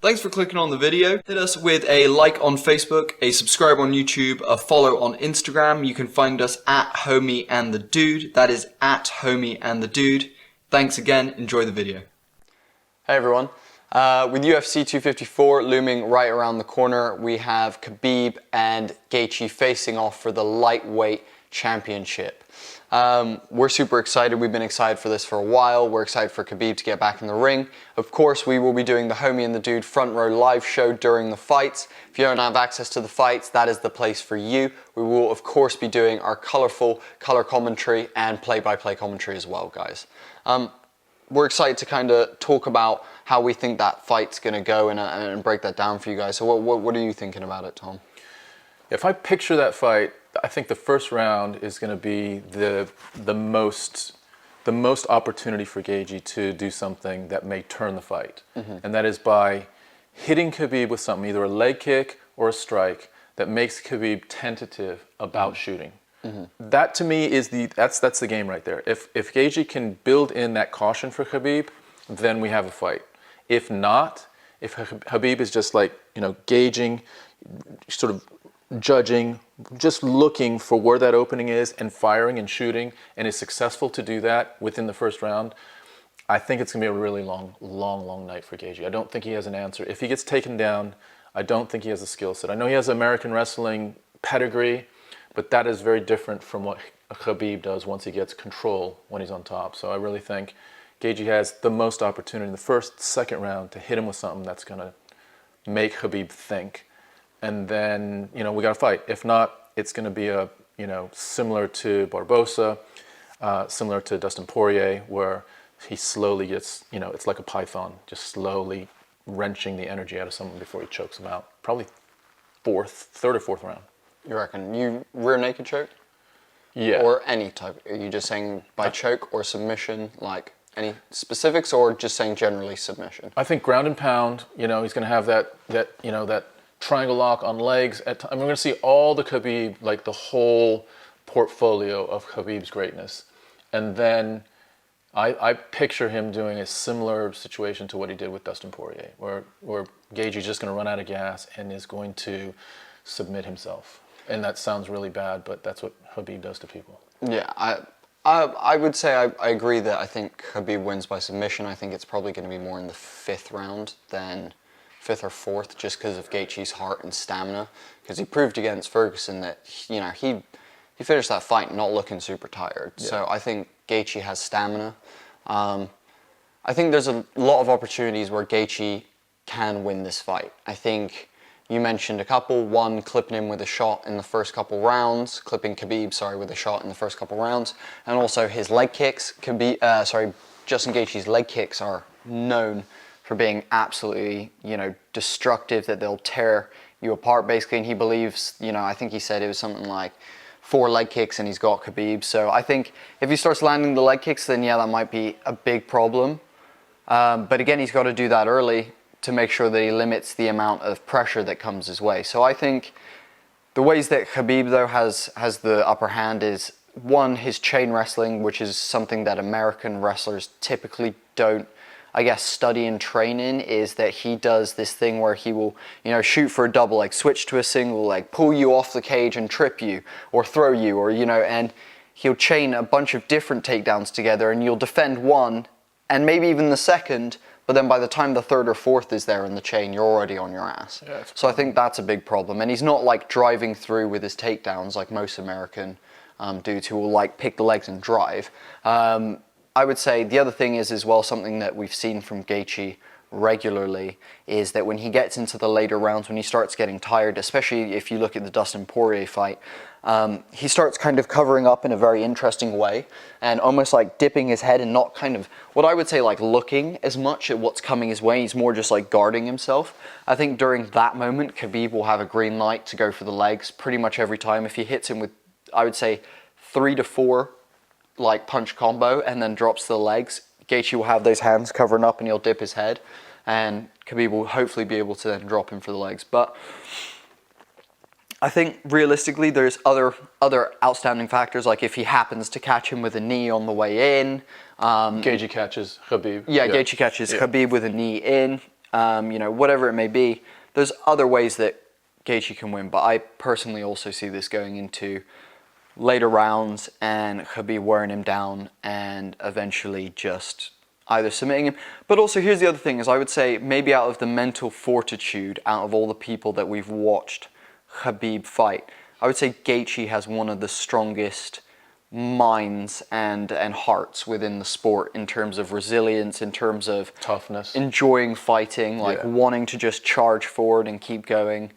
Thanks for clicking on the video. Hit us with a like on Facebook, a subscribe on YouTube, a follow on Instagram. You can find us at Homie and the Dude. That is at Homie and the Dude. Thanks again. Enjoy the video. Hey everyone. With UFC 254 looming right around the corner, we have Khabib and Gaethje facing off for the lightweight championship. We're super excited. We've been excited for this for a while. We're excited for Khabib to get back in the ring. Of course, we will be doing the Homie and the Dude front row live show during the fights. If you don't have access to the fights, that is the place for you. We will, of course, be doing our colorful color commentary and play-by-play commentary as well, guys. We're excited to kind of talk about how we think that fight's going to go and break that down for you guys. So what are you thinking about it, Tom? If I picture that fight, I think the first round is going to be the most opportunity for Gaethje to do something that may turn the fight. And that is by hitting Khabib with something, either a leg kick or a strike, that makes Khabib tentative about shooting. That to me is that's the game right there. If Gaethje can build in that caution for Khabib, then we have a fight. If not, if Khabib is just like, gauging, sort of judging, just looking for where that opening is and firing and shooting, and is successful to do that within the first round, I think it's gonna be a really long night for Gaethje. I don't think he has an answer. If he gets taken down, I don't think he has a skill set. I know he has American wrestling pedigree, but that is very different from what Khabib does once he gets control when he's on top. So I really think Gaethje has the most opportunity in the first, second round to hit him with something that's gonna make Khabib think. And then, we got to fight. If not, it's going to be similar to Barbosa, similar to Dustin Poirier, where he slowly gets, it's like a python, just slowly wrenching the energy out of someone before he chokes him out. Probably third or fourth round. You reckon? You rear naked choke? Yeah. Or any type? Are you just saying by choke or submission, like any specifics, or just saying generally submission? I think ground and pound, he's going to have that triangle lock on legs. We're going to see all the Khabib, like the whole portfolio of Khabib's greatness. And then I picture him doing a similar situation to what he did with Dustin Poirier, where Gaethje's just going to run out of gas and is going to submit himself. And that sounds really bad, but that's what Khabib does to people. Yeah, I would say I agree that I think Khabib wins by submission. I think it's probably going to be more in the fifth round than fifth or fourth, just because of Gaethje's heart and stamina, because he proved against Ferguson that he finished that fight not looking super tired. Yeah. So I think Gaethje has stamina. I think there's a lot of opportunities where Gaethje can win this fight. I think you mentioned a couple. One, clipping him with a shot in the first couple rounds, clipping Khabib, with a shot in the first couple rounds, and also his leg kicks. Justin Gaethje's leg kicks are known for being absolutely, destructive, that they'll tear you apart, basically. And he believes, I think he said it was something like 4 leg kicks and he's got Khabib. So I think if he starts landing the leg kicks, then yeah, that might be a big problem. But again, he's got to do that early to make sure that he limits the amount of pressure that comes his way. So I think the ways that Khabib, though, has the upper hand is, one, his chain wrestling, which is something that American wrestlers typically don't, study and train in, is that he does this thing where he will, shoot for a double leg, switch to a single leg, pull you off the cage and trip you, or throw you, or, and he'll chain a bunch of different takedowns together, and you'll defend one, and maybe even the second, but then by the time the third or fourth is there in the chain, you're already on your ass. Yeah, so I think that's a big problem. And he's not like driving through with his takedowns like most American dudes who will pick the legs and drive. I would say the other thing is as well, something that we've seen from Gaethje regularly, is that when he gets into the later rounds, when he starts getting tired, especially if you look at the Dustin Poirier fight, he starts kind of covering up in a very interesting way and almost like dipping his head and not kind of, what I would say, like looking as much at what's coming his way. He's more just like guarding himself. I think during that moment, Khabib will have a green light to go for the legs pretty much every time. If he hits him with, I would say, 3 to 4 punch combo and then drops the legs, Gaethje will have those hands covering up and he'll dip his head, and Khabib will hopefully be able to then drop him for the legs. But I think realistically there's other outstanding factors, like if he happens to catch him with a knee on the way in. Gaethje catches Khabib. Yeah, Gaethje catches Khabib with a knee in. whatever it may be. There's other ways that Gaethje can win, but I personally also see this going into later rounds and Khabib wearing him down and eventually just either submitting him. But also, here's the other thing, is I would say maybe out of the mental fortitude, out of all the people that we've watched Khabib fight, I would say Gaethje has one of the strongest minds and hearts within the sport in terms of resilience, in terms of toughness, enjoying fighting, wanting to just charge forward and keep going.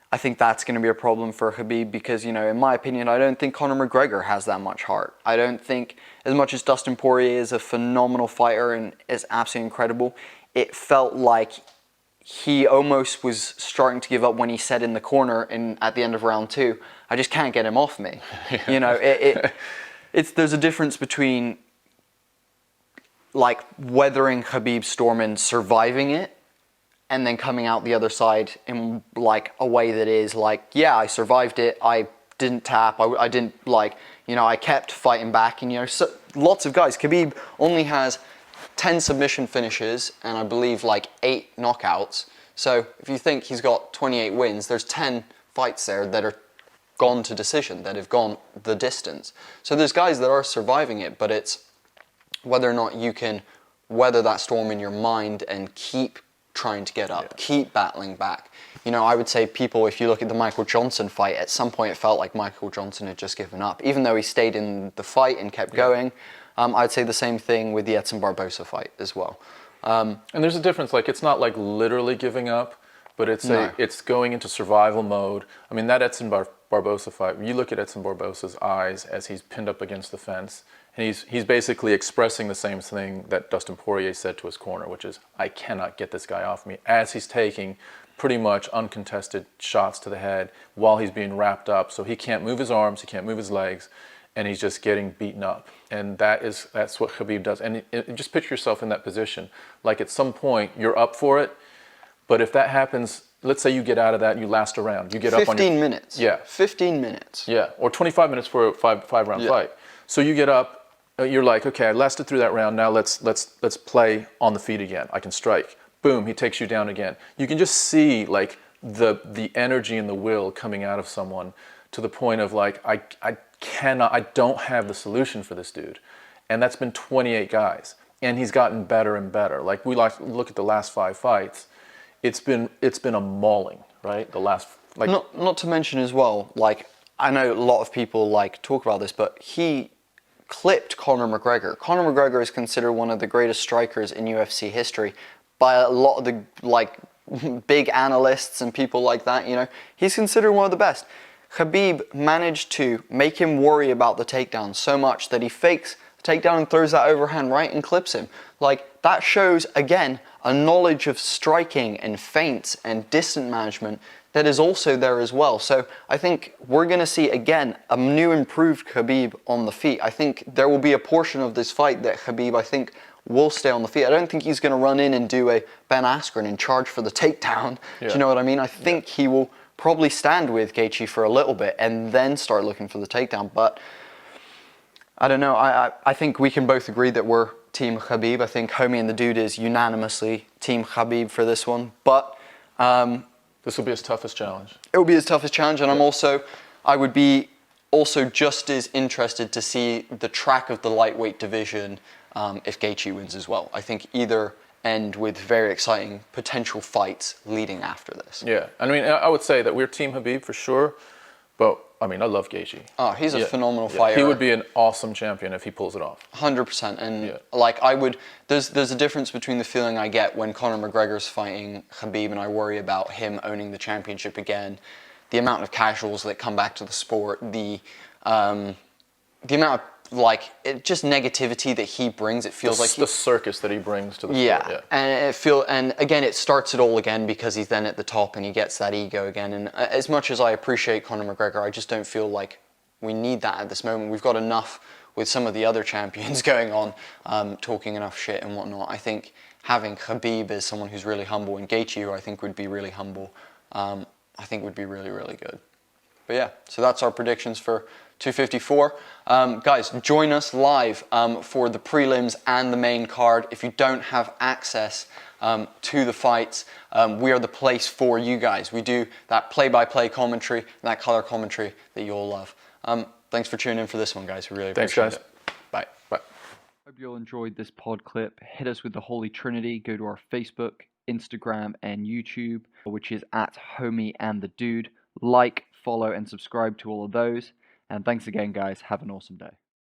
I think that's going to be a problem for Khabib because, in my opinion, I don't think Conor McGregor has that much heart. I don't think, as much as Dustin Poirier is a phenomenal fighter and is absolutely incredible, it felt like he almost was starting to give up when he said in the corner at the end of round 2, I just can't get him off me. There's a difference between like weathering Khabib's storm and surviving it, and then coming out the other side in like a way that is like, yeah, I survived it. I didn't tap. I didn't I kept fighting back. And so lots of guys. Khabib only has 10 submission finishes and I believe like 8 knockouts. So if you think he's got 28 wins, there's 10 fights there that are gone to decision, that have gone the distance. So there's guys that are surviving it, but it's whether or not you can weather that storm in your mind and keep trying to get up, keep battling back. I would say people, if you look at the Michael Johnson fight, at some point it felt like Michael Johnson had just given up, even though he stayed in the fight and kept going. I'd say the same thing with the Edson Barbosa fight as well. And there's a difference, like it's not like literally giving up, but it's going into survival mode. I mean, that Edson Barbosa fight, you look at Edson Barbosa's eyes as he's pinned up against the fence, and he's basically expressing the same thing that Dustin Poirier said to his corner, which is, I cannot get this guy off me, as he's taking pretty much uncontested shots to the head while he's being wrapped up. So he can't move his arms, he can't move his legs, and he's just getting beaten up. And that's what Khabib does. And just picture yourself in that position. Like at some point, you're up for it, but if that happens, let's say you get out of that and you last a round. You get up on 15 minutes. Yeah. 15 minutes. Yeah, or 25 minutes for a five-round fight. So you get up, you're like, okay, I lasted through that round, now let's play on the feet again. I can strike. Boom, he takes you down again. You can just see like the energy and the will coming out of someone to the point of like, I don't have the solution for this dude. And that's been 28 guys. And he's gotten better and better. Like we like look at the last 5 fights. It's been a mauling, right? The last not to mention as well, like I know a lot of people like talk about this, but he clipped Conor McGregor. Conor McGregor is considered one of the greatest strikers in UFC history by a lot of the like big analysts and people like that. He's considered one of the best. Khabib managed to make him worry about the takedown so much that he fakes the takedown and throws that overhand right and clips him. Like that shows again a knowledge of striking and feints and distance management that is also there as well. So I think we're going to see again a new improved Khabib on the feet. I think there will be a portion of this fight that Khabib, I think, will stay on the feet. I don't think he's going to run in and do a Ben Askren and charge for the takedown. Do you know what I mean? I think he will probably stand with Gaethje for a little bit and then start looking for the takedown. But I don't know. I think we can both agree that we're Team Khabib. I think Homie and the Dude is unanimously Team Khabib for this one. But this will be his toughest challenge. It will be his toughest challenge, and I would be also just as interested to see the track of the lightweight division if Gaethje wins as well. I think either end with very exciting potential fights leading after this. Yeah, I mean, I would say that we're Team Khabib for sure, but I mean, I love Gaethje. Oh, he's a phenomenal fighter. He would be an awesome champion if he pulls it off. 100%. And like there's a difference between the feeling I get when Conor McGregor's fighting Khabib and I worry about him owning the championship again, the amount of casuals that come back to the sport, the amount of just negativity that he brings. It feels like the circus that he brings to the sport. Yeah, and again, it starts it all again because he's then at the top and he gets that ego again. And as much as I appreciate Conor McGregor, I just don't feel like we need that at this moment. We've got enough with some of the other champions going on, talking enough shit and whatnot. I think having Khabib as someone who's really humble and Gaethje, who I think would be really humble, I think would be really, really good. But yeah, so that's our predictions for 254. Guys, join us live for the prelims and the main card. If you don't have access to the fights. We are the place for you guys. We do that play-by-play commentary and that color commentary that you all love. Thanks for tuning in for this one, guys. We really appreciate it. Bye. Bye. Hope you all enjoyed this pod clip. Hit us with the Holy Trinity. Go to our Facebook, Instagram, and YouTube, which is at Homie and the Dude. Like, follow, and subscribe to all of those. And thanks again, guys. Have an awesome day.